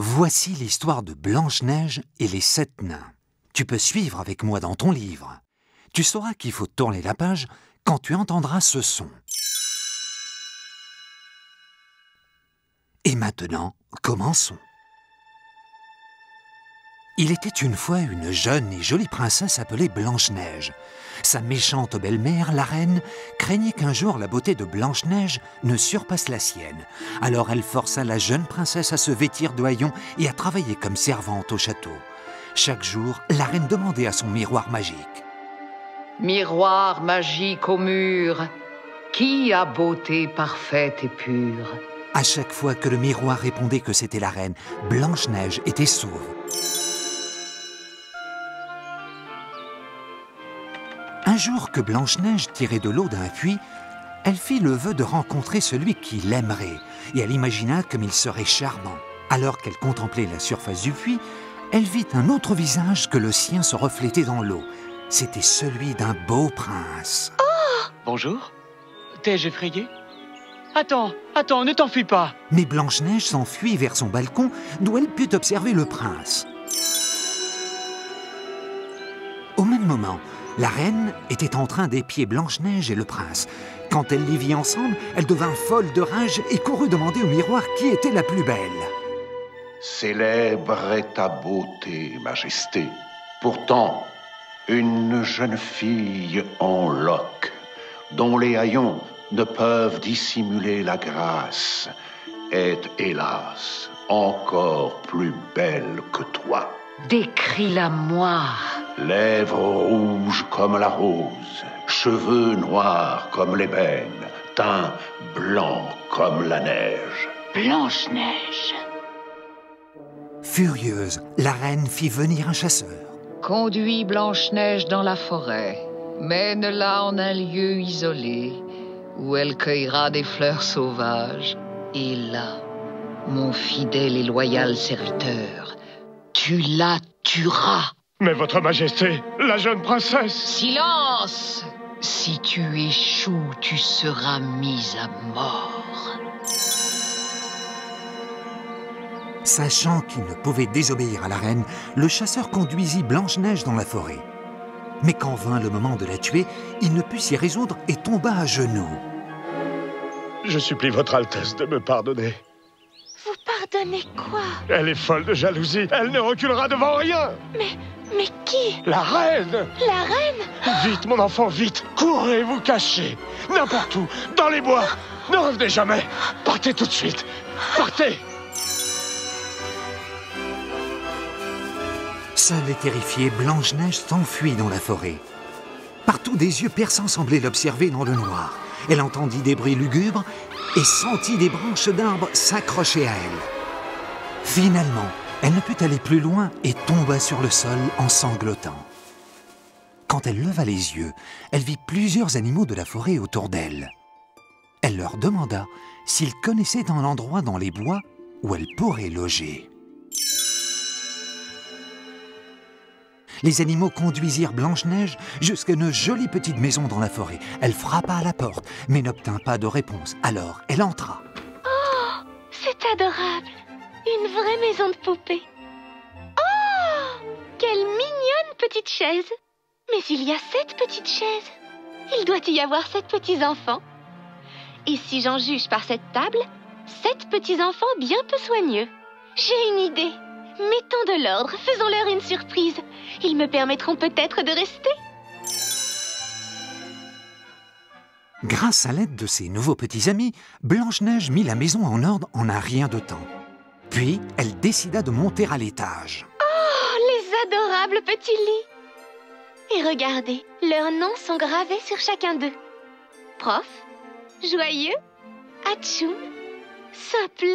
Voici l'histoire de Blanche-Neige et les 7 nains. Tu peux suivre avec moi dans ton livre. Tu sauras qu'il faut tourner la page quand tu entendras ce son. Et maintenant, commençons. Il était une fois une jeune et jolie princesse appelée Blanche-Neige. Sa méchante belle-mère, la reine, craignait qu'un jour la beauté de Blanche-Neige ne surpasse la sienne. Alors elle força la jeune princesse à se vêtir de haillons et à travailler comme servante au château. Chaque jour, la reine demandait à son miroir magique. « Miroir magique au mur, qui a beauté parfaite et pure ?» À chaque fois que le miroir répondait que c'était la reine, Blanche-Neige était sauve. Un jour que Blanche-Neige tirait de l'eau d'un puits, elle fit le vœu de rencontrer celui qui l'aimerait, et elle imagina comme il serait charmant. Alors qu'elle contemplait la surface du puits, elle vit un autre visage que le sien se reflétait dans l'eau. C'était celui d'un beau prince. Oh! Bonjour. T'ai-je effrayé? Attends, ne t'enfuis pas. Mais Blanche-Neige s'enfuit vers son balcon, d'où elle put observer le prince. Au même moment, la reine était en train d'épier Blanche-Neige et le prince. Quand elle les vit ensemble, elle devint folle de rage et courut demander au miroir qui était la plus belle. Célèbre est ta beauté, Majesté. Pourtant, une jeune fille en loques, dont les haillons ne peuvent dissimuler la grâce, est, hélas, encore plus belle que toi. Décris-la-moi. Lèvres rouges comme la rose, cheveux noirs comme l'ébène, teint blanc comme la neige. Blanche-Neige. Furieuse, la reine fit venir un chasseur. Conduis Blanche-Neige dans la forêt. Mène-la en un lieu isolé, où elle cueillera des fleurs sauvages. Et là, mon fidèle et loyal serviteur, tu la tueras. Mais votre majesté, la jeune princesse... Silence! Si tu échoues, tu seras mise à mort. Sachant qu'il ne pouvait désobéir à la reine, le chasseur conduisit Blanche-Neige dans la forêt. Mais quand vint le moment de la tuer, il ne put s'y résoudre et tomba à genoux. Je supplie votre Altesse de me pardonner. Vous pardonnez quoi? Elle est folle de jalousie, elle ne reculera devant rien. Mais qui? La reine! La reine? Vite, mon enfant, vite! Courez vous cacher! N'importe où, dans les bois! Ne revenez jamais! Partez tout de suite! Partez! Seule et terrifiée, Blanche-Neige s'enfuit dans la forêt. Partout, des yeux perçants semblaient l'observer dans le noir. Elle entendit des bruits lugubres et sentit des branches d'arbres s'accrocher à elle. Finalement, elle ne put aller plus loin et tomba sur le sol en sanglotant. Quand elle leva les yeux, elle vit plusieurs animaux de la forêt autour d'elle. Elle leur demanda s'ils connaissaient un endroit dans les bois où elle pourrait loger. Les animaux conduisirent Blanche-Neige jusqu'à une jolie petite maison dans la forêt. Elle frappa à la porte, mais n'obtint pas de réponse. Alors, elle entra. Oh, c'est adorable! Une vraie maison de poupée. Oh, quelle mignonne petite chaise! Mais il y a 7 petites chaises. Il doit y avoir 7 petits-enfants. Et si j'en juge par cette table, 7 petits-enfants bien peu soigneux. J'ai une idée. Mettons de l'ordre, faisons-leur une surprise. Ils me permettront peut-être de rester. Grâce à l'aide de ses nouveaux petits amis, Blanche-Neige mit la maison en ordre en un rien de temps. Puis, elle décida de monter à l'étage. Oh, les adorables petits lits! Et regardez, leurs noms sont gravés sur chacun d'eux. Prof, Joyeux, Atchoum, Simplet.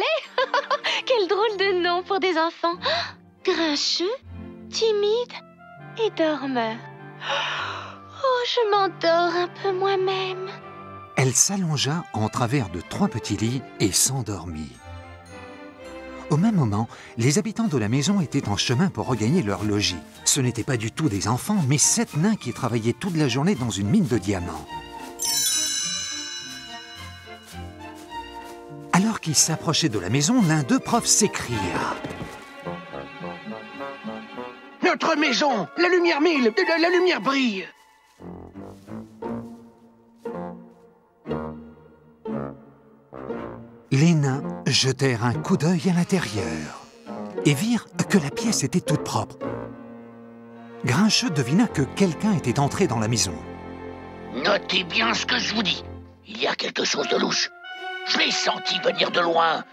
Quel drôle de nom pour des enfants. Grincheux, Timide et Dormeur. Oh, je m'endors un peu moi-même. Elle s'allongea en travers de 3 petits lits et s'endormit. Au même moment, les habitants de la maison étaient en chemin pour regagner leur logis. Ce n'étaient pas du tout des enfants, mais 7 nains qui travaillaient toute la journée dans une mine de diamants. Alors qu'ils s'approchaient de la maison, l'un d'eux, prof, s'écria. Notre maison! La lumière mille! La lumière brille! Les nains jetèrent un coup d'œil à l'intérieur et virent que la pièce était toute propre. Grincheux devina que quelqu'un était entré dans la maison. Notez bien ce que je vous dis. Il y a quelque chose de louche. Je l'ai senti venir de loin.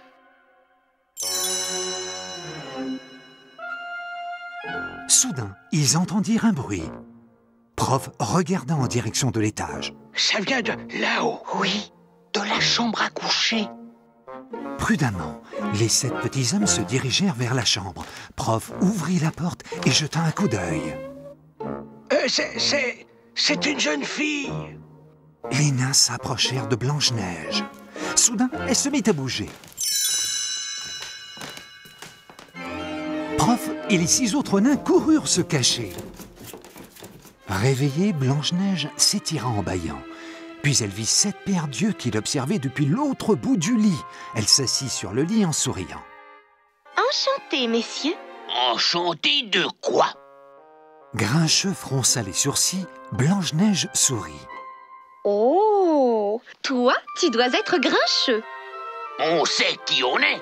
Soudain, ils entendirent un bruit. Prof regarda en direction de l'étage. Ça vient de là-haut. Oui, de la chambre à coucher. Prudemment, les 7 petits hommes se dirigèrent vers la chambre. Prof ouvrit la porte et jeta un coup d'œil. C'est une jeune fille. Les nains s'approchèrent de Blanche-Neige. Soudain, elle se mit à bouger. Prof et les 6 autres nains coururent se cacher. Réveillée, Blanche-Neige s'étira en bâillant. Puis elle vit 7 paires d'yeux qui l'observaient depuis l'autre bout du lit. Elle s'assit sur le lit en souriant. Enchantée, messieurs. Enchanté de quoi? Grincheux fronça les sourcils, Blanche-Neige sourit. Oh, toi, tu dois être Grincheux. On sait qui on est.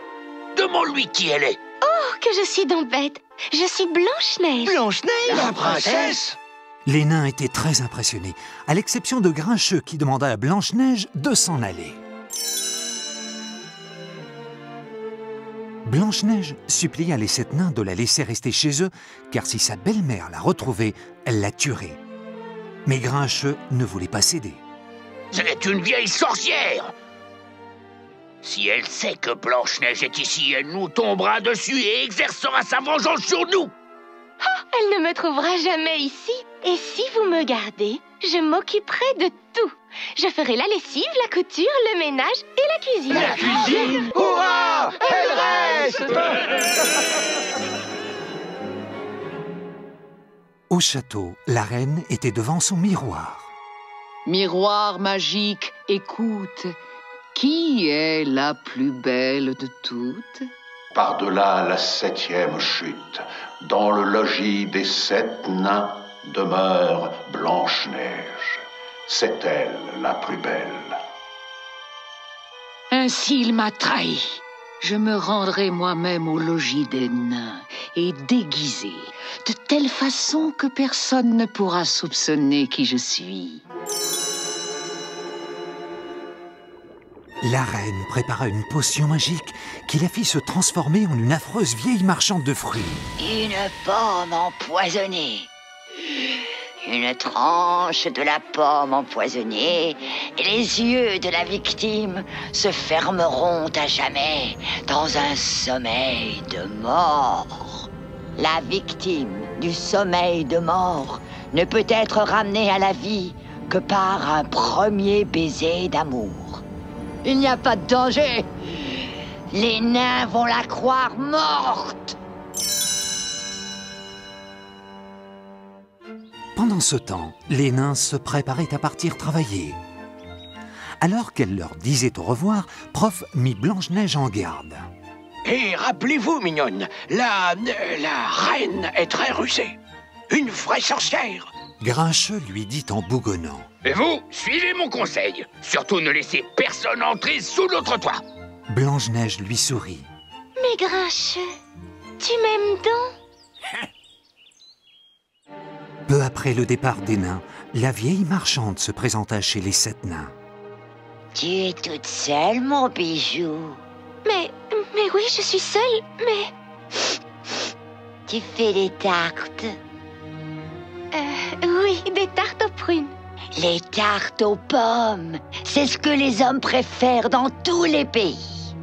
Demande-lui qui elle est. Oh, que je suis donc bête. Je suis Blanche-Neige. Blanche-Neige, la princesse. Les nains étaient très impressionnés, à l'exception de Grincheux qui demanda à Blanche-Neige de s'en aller. Blanche-Neige supplia les 7 nains de la laisser rester chez eux, car si sa belle-mère la retrouvait, elle la tuerait. Mais Grincheux ne voulait pas céder. C'est une vieille sorcière. Si elle sait que Blanche-Neige est ici, elle nous tombera dessus et exercera sa vengeance sur nous. Elle ne me trouvera jamais ici. Et si vous me gardez, je m'occuperai de tout. Je ferai la lessive, la couture, le ménage et la cuisine. La cuisine? Hurrah! Elle reste! Au château, la reine était devant son miroir. Miroir magique, écoute. Qui est la plus belle de toutes? Par-delà la 7e chute, dans le logis des 7 nains, demeure Blanche-Neige. C'est elle la plus belle. Ainsi il m'a trahi. Je me rendrai moi-même au logis des nains et déguisé, de telle façon que personne ne pourra soupçonner qui je suis. La reine prépara une potion magique qui la fit se transformer en une affreuse vieille marchande de fruits. Une pomme empoisonnée. Une tranche de la pomme empoisonnée et les yeux de la victime se fermeront à jamais dans un sommeil de mort. La victime du sommeil de mort ne peut être ramenée à la vie que par un premier baiser d'amour. Il n'y a pas de danger. Les nains vont la croire morte. Pendant ce temps, les nains se préparaient à partir travailler. Alors qu'elle leur disait au revoir, Prof mit Blanche-Neige en garde. Et rappelez-vous, mignonne, la reine est très rusée. Une vraie sorcière. Grincheux lui dit en bougonnant. Et vous, suivez mon conseil. Surtout ne laissez personne entrer sous notre toit. Blanche-Neige lui sourit. Mais Grincheux, tu m'aimes donc? Peu après le départ des nains, la vieille marchande se présenta chez les 7 nains. Tu es toute seule, mon bijou. Mais oui, je suis seule, mais... Tu fais des tartes. Oui, des tartes aux prunes. Les tartes aux pommes, c'est ce que les hommes préfèrent dans tous les pays.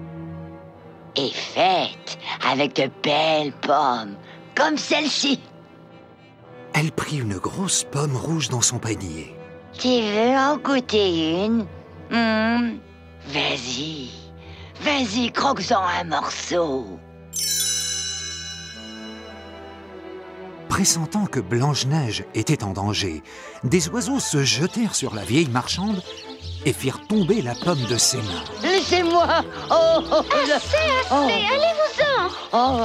Et faites avec de belles pommes, comme celle-ci. Elle prit une grosse pomme rouge dans son panier. Tu veux en goûter une? Vas-y, vas-y, croque-en un morceau. Pressentant que Blanche-Neige était en danger, des oiseaux se jetèrent sur la vieille marchande et firent tomber la pomme de ses mains. Laissez-moi. Assez, allez-vous-en.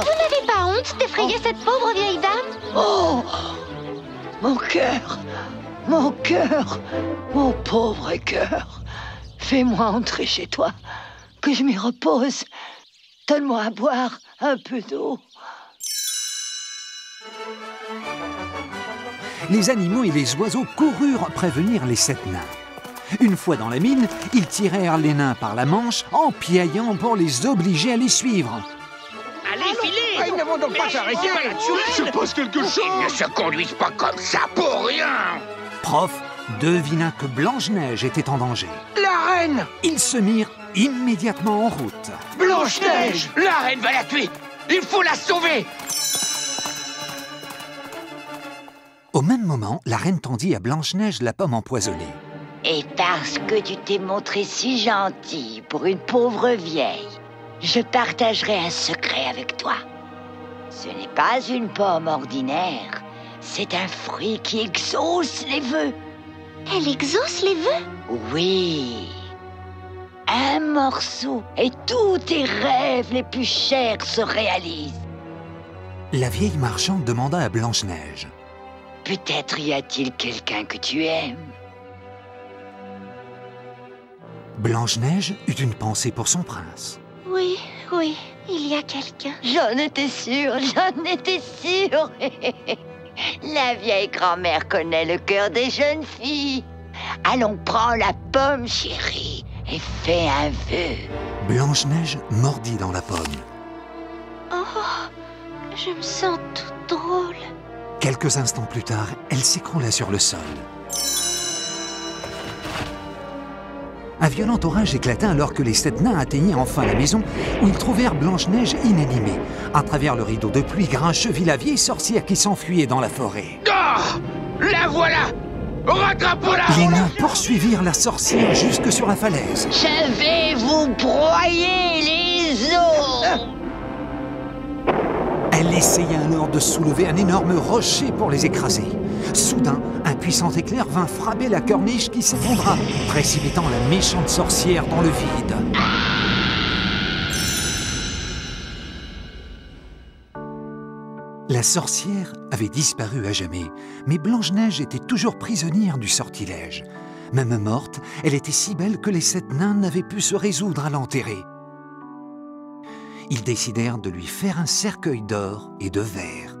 Vous n'avez pas honte d'effrayer cette pauvre vieille dame? Oh! Mon cœur! Mon cœur! Mon pauvre cœur! Fais-moi entrer chez toi, que je m'y repose. Donne-moi à boire un peu d'eau. Les animaux et les oiseaux coururent prévenir les 7 nains. Une fois dans la mine, ils tirèrent les nains par la manche en piaillant pour les obliger à les suivre. Allez, filez! Ils ne vont donc pas s'arrêter. Il se passe quelque chose. Ils ne se conduisent pas comme ça pour rien! Prof devina que Blanche-Neige était en danger. La reine! Ils se mirent immédiatement en route. Blanche-Neige! La reine va la tuer! Il faut la sauver! Au même moment, la reine tendit à Blanche-Neige la pomme empoisonnée. Et parce que tu t'es montré si gentil pour une pauvre vieille, je partagerai un secret avec toi. Ce n'est pas une pomme ordinaire, c'est un fruit qui exauce les vœux. Elle exauce les vœux? Oui. Un morceau et tous tes rêves les plus chers se réalisent. La vieille marchande demanda à Blanche-Neige. Peut-être y a-t-il quelqu'un que tu aimes. Blanche-Neige eut une pensée pour son prince. Oui, oui, il y a quelqu'un. J'en étais sûre, j'en étais sûre. La vieille grand-mère connaît le cœur des jeunes filles. Allons, prends la pomme, chérie, et fais un vœu. Blanche-Neige mordit dans la pomme. Oh, je me sens toute drôle. Quelques instants plus tard, elle s'écroula sur le sol. Un violent orage éclata alors que les 7 nains atteignaient enfin la maison où ils trouvèrent Blanche-Neige inanimée. À travers le rideau de pluie grincheux vit la vieille sorcière qui s'enfuyait dans la forêt. Ah! La voilà! Rattrape-la! Les nains poursuivirent la sorcière jusque sur la falaise. Je vais vous broyer les os. Elle essaya alors de soulever un énorme rocher pour les écraser. Soudain, un puissant éclair vint frapper la corniche qui s'effondra, précipitant la méchante sorcière dans le vide. La sorcière avait disparu à jamais, mais Blanche-Neige était toujours prisonnière du sortilège. Même morte, elle était si belle que les 7 nains n'avaient pu se résoudre à l'enterrer. Ils décidèrent de lui faire un cercueil d'or et de verre.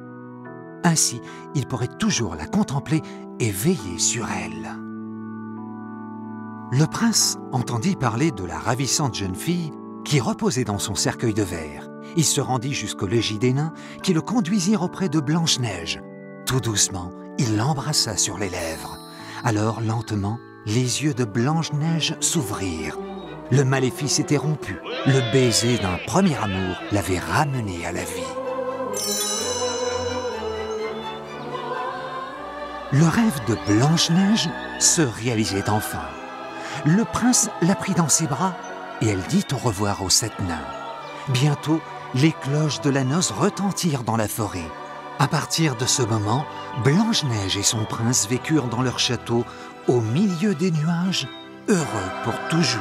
Ainsi, ils pourraient toujours la contempler et veiller sur elle. Le prince entendit parler de la ravissante jeune fille qui reposait dans son cercueil de verre. Il se rendit jusqu'au logis des nains qui le conduisirent auprès de Blanche-Neige. Tout doucement, il l'embrassa sur les lèvres. Alors, lentement, les yeux de Blanche-Neige s'ouvrirent. Le maléfice était rompu. Le baiser d'un premier amour l'avait ramené à la vie. Le rêve de Blanche-Neige se réalisait enfin. Le prince la prit dans ses bras et elle dit au revoir aux 7 nains. Bientôt, les cloches de la noce retentirent dans la forêt. À partir de ce moment, Blanche-Neige et son prince vécurent dans leur château, au milieu des nuages, heureux pour toujours.